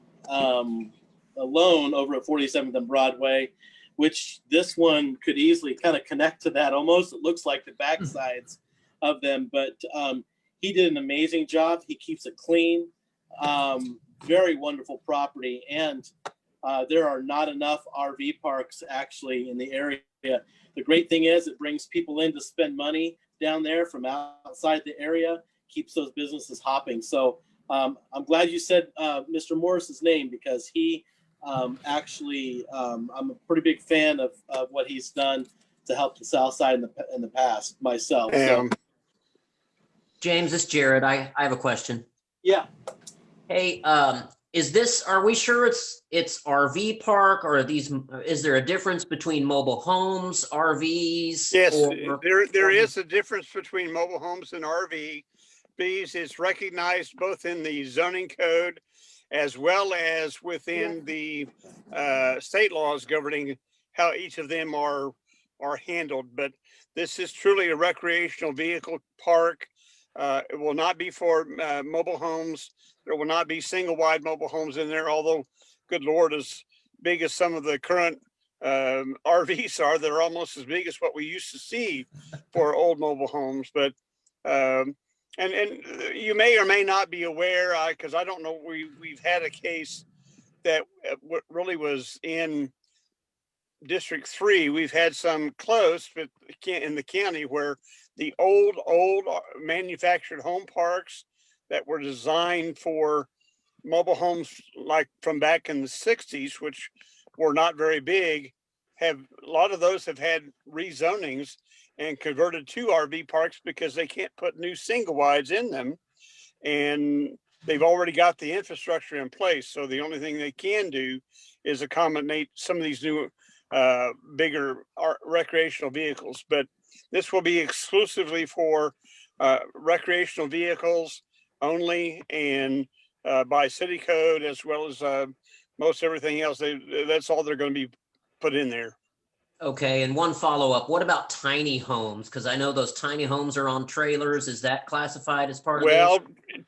alone over at 47th and Broadway, which this one could easily kind of connect to that. Almost, it looks like the backsides of them, but he did an amazing job. He keeps it clean. Very wonderful property, and there are not enough RV parks actually in the area. The great thing is it brings people in to spend money down there from outside the area, keeps those businesses hopping. So I'm glad you said Mr. Morris's name, because he actually, I'm a pretty big fan of what he's done to help the South Side in the past myself. So. James, it's Jared. I have a question. Yeah. Hey, are we sure it's RV park, or is there a difference between mobile homes, RVs? Yes, there is a difference between mobile homes and RVs. It's recognized both in the zoning code as well as within the state laws governing how each of them are handled. But this is truly a recreational vehicle park. It will not be for mobile homes. There will not be single wide mobile homes in there, although, good Lord, as big as some of the current RVs are, they're almost as big as what we used to see for old mobile homes. But and you may or may not be aware, because I don't know, we've had a case that really was in District 3. We've had some close, but in the county, where the old manufactured home parks that were designed for mobile homes, like from back in the 60s, which were not very big, a lot of those have had rezonings and converted to RV parks because they can't put new single wides in them. And they've already got the infrastructure in place. So the only thing they can do is accommodate some of these new bigger recreational vehicles. But this will be exclusively for recreational vehicles only, and by city code, as well as most everything else. That's all they're going to be put in there. Okay, and one follow-up. What about tiny homes? Because I know those tiny homes are on trailers. Is that classified as part of this? Well,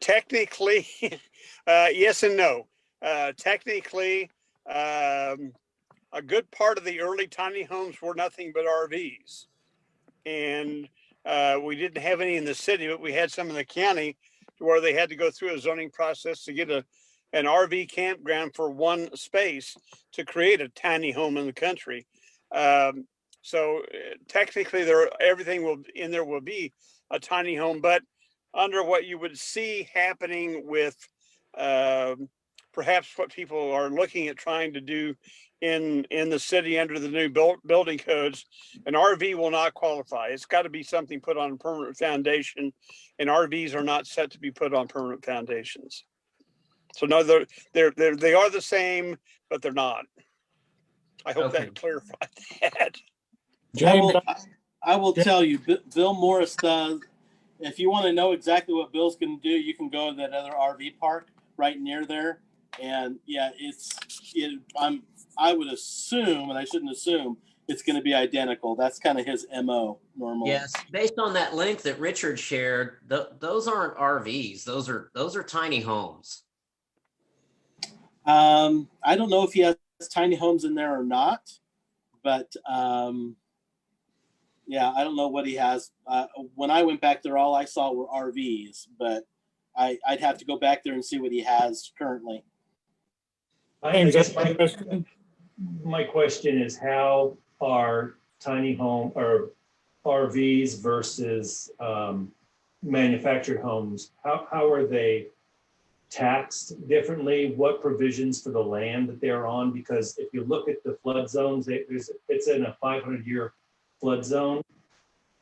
technically, yes and no. Technically, a good part of the early tiny homes were nothing but RVs. And we didn't have any in the city, but we had some in the county where they had to go through a zoning process to get an RV campground for one space to create a tiny home in the country. So technically everything will be a tiny home, but under what you would see happening with perhaps what people are looking at trying to do in the city under the new building codes, an RV will not qualify. It's got to be something put on a permanent foundation, and RVs are not set to be put on permanent foundations. So no, they are the same, but they're not. I hope that clarified that. I will tell you, Bill Morris does. If you want to know exactly what Bill's going to do, you can go to that other RV park right near there. And yeah, I would assume, and I shouldn't assume, it's going to be identical. That's kind of his MO normally. Yes, based on that link that Richard shared, those aren't RVs. Those are tiny homes. I don't know if he has tiny homes in there or not, but yeah, I don't know what he has. When I went back there, all I saw were RVs, but I'd have to go back there and see what he has currently. I guess my question is, how are tiny home or RVs versus manufactured homes, how are they taxed differently? What provisions for the land that they're on? Because if you look at the flood zones, it's in a 500-year flood zone.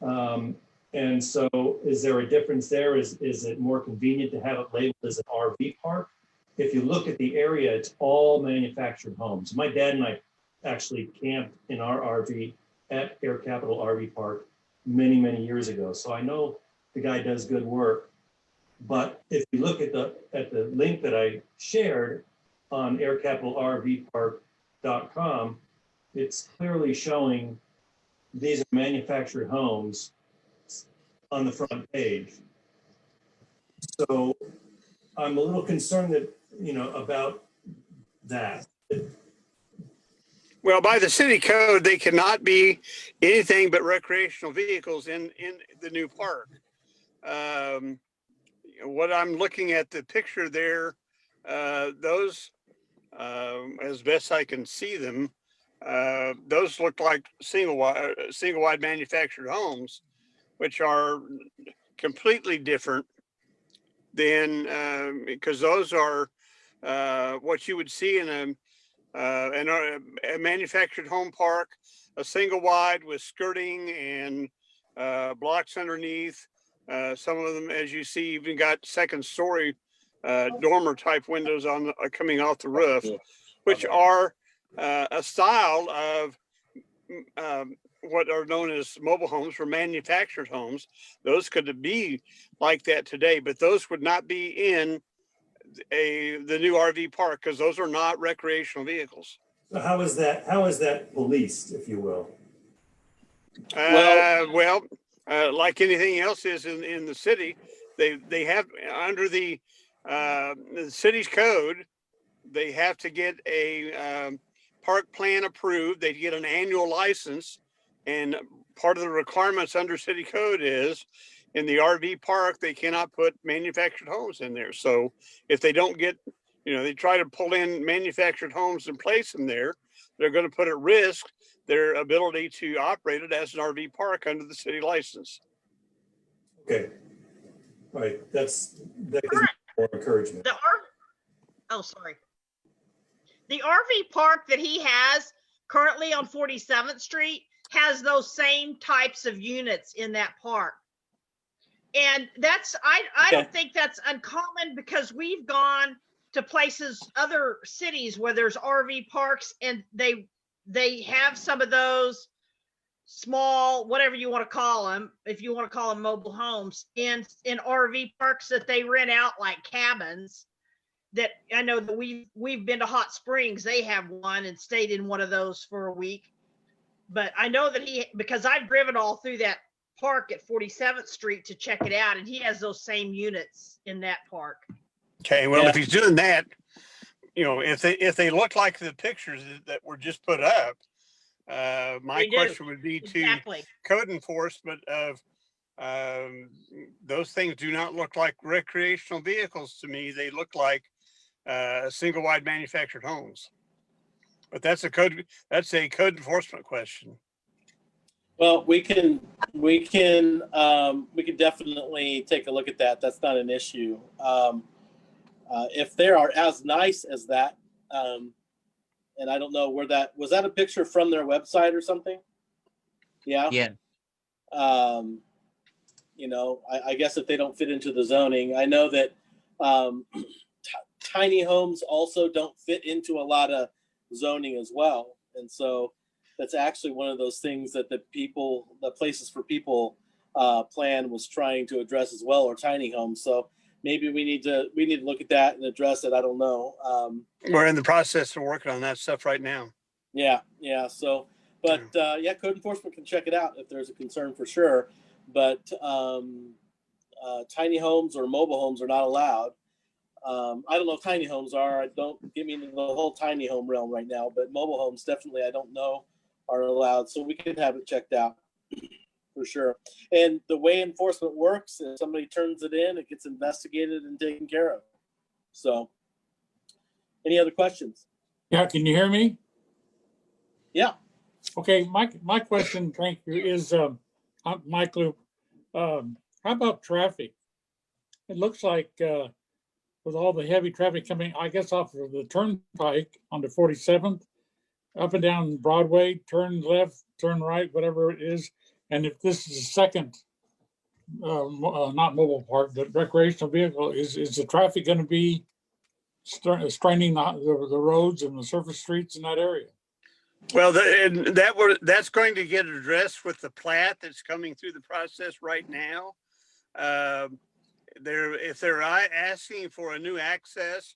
And so is there a difference there? Is it more convenient to have it labeled as an RV park? If you look at the area, it's all manufactured homes. My dad and I actually camped in our RV at Air Capital RV Park many, many years ago. So I know the guy does good work. But if you look at the link that I shared on aircapitalrvpark.com, it's clearly showing these are manufactured homes on the front page. So I'm a little concerned that, about that. Well, by the city code, they cannot be anything but recreational vehicles in the new park. What I'm looking at the picture there, those, as best I can see them, those look like single wide manufactured homes, which are completely different than because those are what you would see in a manufactured home park, a single wide with skirting and blocks underneath. Some of them, as you see, even got second story dormer type windows on coming off the roof, which are a style of what are known as mobile homes or manufactured homes. Those could be like that today, but those would not be in the new RV park because those are not recreational vehicles. So how is that policed, if you will? Well, like anything else is in the city, they have under the city's code, they have to get a park plan approved. They get an annual license, and part of the requirements under city code is in the RV park, they cannot put manufactured homes in there. So if they don't get, they try to pull in manufactured homes and place them there, they're going to put at risk their ability to operate it as an RV park under the city license. Okay. All right. That gives me more encouragement. The RV park that he has currently on 47th Street has those same types of units in that park. And that's, I Okay. don't think that's uncommon because we've gone to places, other cities where there's RV parks and they have some of those small, whatever you want to call them, if you want to call them mobile homes in RV parks that they rent out like cabins. That I know that we've been to Hot Springs. They have one and stayed in one of those for a week. But I know that because I've driven all through that park at 47th Street to check it out, and he has those same units in that park. Okay, well, Yeah. if he's doing that, if they look like the pictures that were just put up, my They do. question would be to Exactly. code enforcement of those things do not look like recreational vehicles to me. They look like single wide manufactured homes. But that's a code enforcement question. Well, we can definitely take a look at that. That's not an issue. If they are as nice as that, and I don't know where was that a picture from their website or something? Yeah. Yeah. I guess if they don't fit into the zoning, I know that tiny homes also don't fit into a lot of zoning as well. And so that's actually one of those things that the Places for People plan was trying to address as well, or tiny homes. So maybe we need to look at that and address it. I don't know. We're in the process of working on that stuff right now. Yeah. So, but code enforcement can check it out if there's a concern for sure. But tiny homes or mobile homes are not allowed. I don't know if tiny homes are. I don't get me into the whole tiny home realm right now, but mobile homes definitely I don't know are allowed. So we can have it checked out for sure. And the way enforcement works, if somebody turns it in, it gets investigated and taken care of. So, any other questions? Yeah, can you hear me? Yeah. Okay, my question, thank you, is Mike Loop. How about traffic? It looks like with all the heavy traffic coming, I guess, off of the turnpike onto 47th, up and down Broadway, turn left, turn right, whatever it is. And if this is a second, not mobile park, but recreational vehicle, is the traffic going to be straining the roads and the surface streets in that area? Well, that's going to get addressed with the plat that's coming through the process right now. If they're asking for a new access,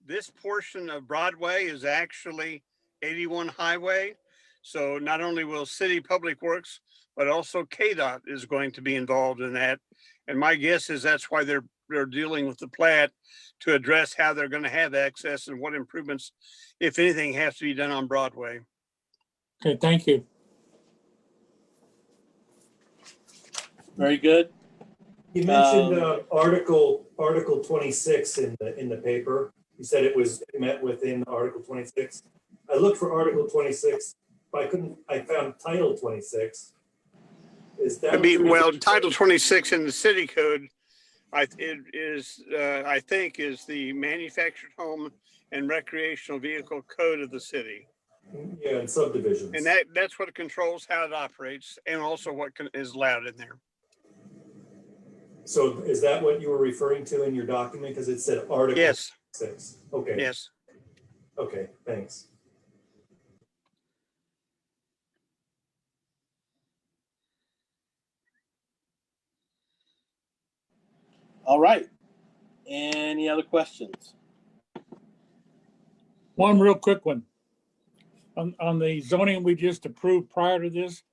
this portion of Broadway is actually 81 Highway. So not only will City Public Works, but also KDOT is going to be involved in that. And my guess is that's why they're dealing with the plat to address how they're going to have access and what improvements, if anything, has to be done on Broadway. Okay, thank you. Very good. You mentioned Article 26 in the paper. You said it was met within Article 26. I looked for Article 26, but I found Title 26. Is that Title 26 in the city code, I think is the manufactured home and recreational vehicle code of the city. Yeah, and subdivisions. And that's what controls how it operates and also what is allowed in there. So is that what you were referring to in your document? Because it said Article 6. Okay. Yes. Okay, thanks. All right. Any other questions? One real quick one. On the zoning we just approved prior to this,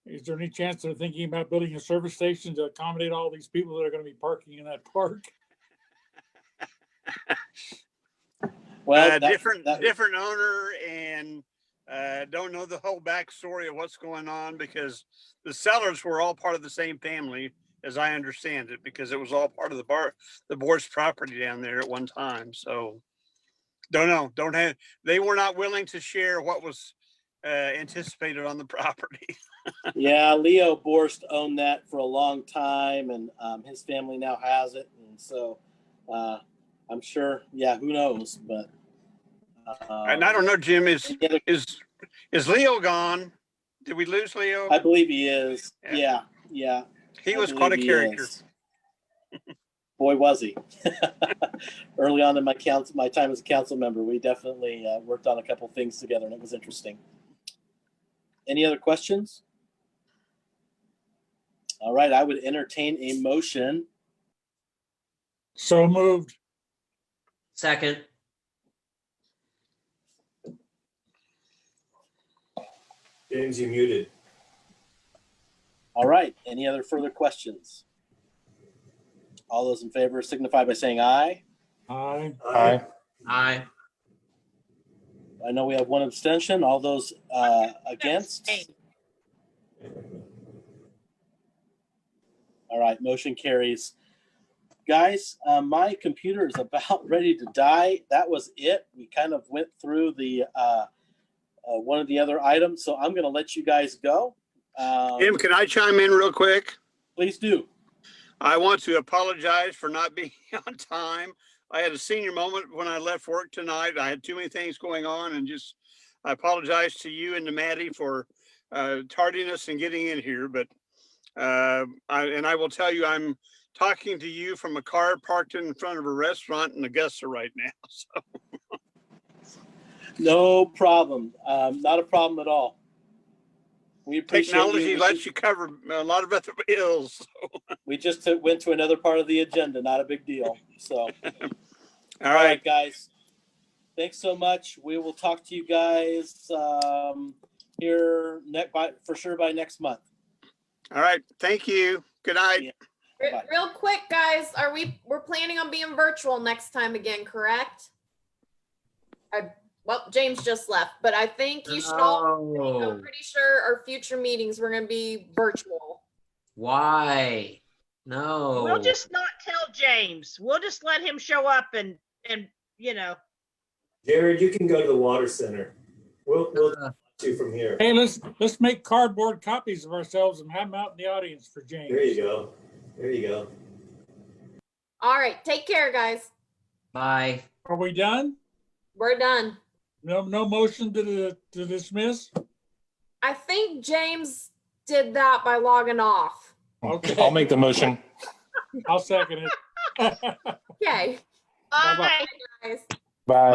is there any chance they're thinking about building a service station to accommodate all these people that are going to be parking in that park? Well, different owner, and don't know the whole backstory of what's going on, because the sellers were all part of the same family, as I understand it, because it was all part of the board's property down there at one time. So don't know. They were not willing to share what was anticipated on the property. Yeah, Leo Borst owned that for a long time, and his family now has it. And so I'm sure, who knows? But and I don't know, Jim, is Leo gone? Did we lose Leo? I believe he is. Yeah. He was quite a character. Boy, was he. Early on in my time as a council member, we definitely worked on a couple things together, and it was interesting. Any other questions? All right, I would entertain a motion. So moved. Second. James, you muted. All right, any other further questions? All those in favor signify by saying aye. Aye. Aye. Aye. I know we have one abstention. All those against? All right, motion carries. Guys, my computer is about ready to die. That was it. We kind of went through the one of the other items, so I'm going to let you guys go. Jim, can I chime in real quick? Please do. I want to apologize for not being on time. I had a senior moment when I left work tonight. I had too many things going on, and I apologize to you and to Maddie for tardiness in getting in here. But I will tell you, I'm talking to you from a car parked in front of a restaurant in Augusta right now. So No problem. Not a problem at all. We appreciate technology you. lets you cover a lot of other bills. So. We just went to another part of the agenda. Not a big deal. So, All right, guys. Thanks so much. We will talk to you guys here for sure by next month. all right. Thank you. Good night. Bye. Real quick, guys, we're planning on being virtual next time again, correct? Well, James just left, but I think you should all, I'm pretty sure our future meetings we're going to be virtual. Why? No. We'll just not tell James. We'll just let him show up and Jared, you can go to the water center. We'll do from here. Hey, let's make cardboard copies of ourselves and have them out in the audience for James. There you go. There you go. All right, take care, guys. Bye. Are we done? We're done. No motion to dismiss? I think James did that by logging off. Okay. I'll make the motion. I'll second it. Okay. Bye. Guys. Bye.